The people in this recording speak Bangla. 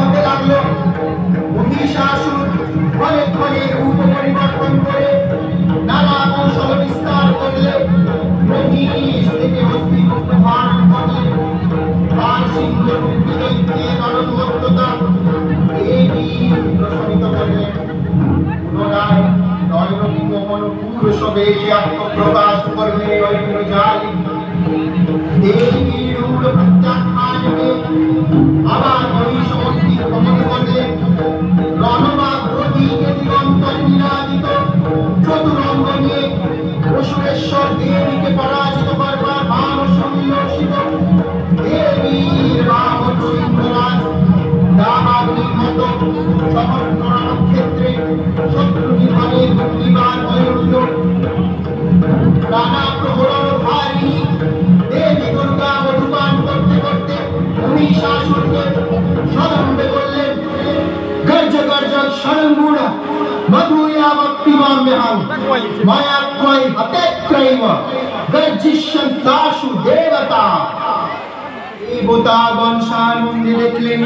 হতে লাগলো। মহিষাসুর ক্ষণে ক্ষণে রূপ পরিবর্তন করে নানা কৌশল বিস্তার করলে মহিষ থেকে অস্তিত্ব ধারণ করলে আর সিংহ রূপ দৈত্যের অনন্ততা দেবী প্রশমিত করলেন। পুনরায় দৈনন্দিন মনোপুরুষ বেশে আত্মপ্রকাশ করলে ঐন্দ্রজালী দেবীর রূঢ় প্রত্যাখ্যানকে আবার মহিষ অতিক্রমণ করলে রণবাগ প্রতীকে দিগন্তরে নিরাজিত চতুরঙ্গ নিয়ে অসুরেশ্বর দেবীকে পরাজিত করবার ভাব সংলসিত দেবীর বাহন সিংহরাজ দামাগ্নির মতো সমস্ত রণক্ষেত্রে শত্রু নিধনের নিবার হয়ে উঠল। নানা প্রহরণ ধারিণী দেবী দুর্গা মধুপান করতে করতে মহিষাসুরকে সদম্বে বললেন, গর্জ গর্জ শরঙ্গুণ মধুয়া ভক্তিমাম্যহং মায়াত্ময়ী হতেত্রৈব গর্জিষ্যন্তাসু দেবতা। দেবতাগণ সানন্দে দেখলেন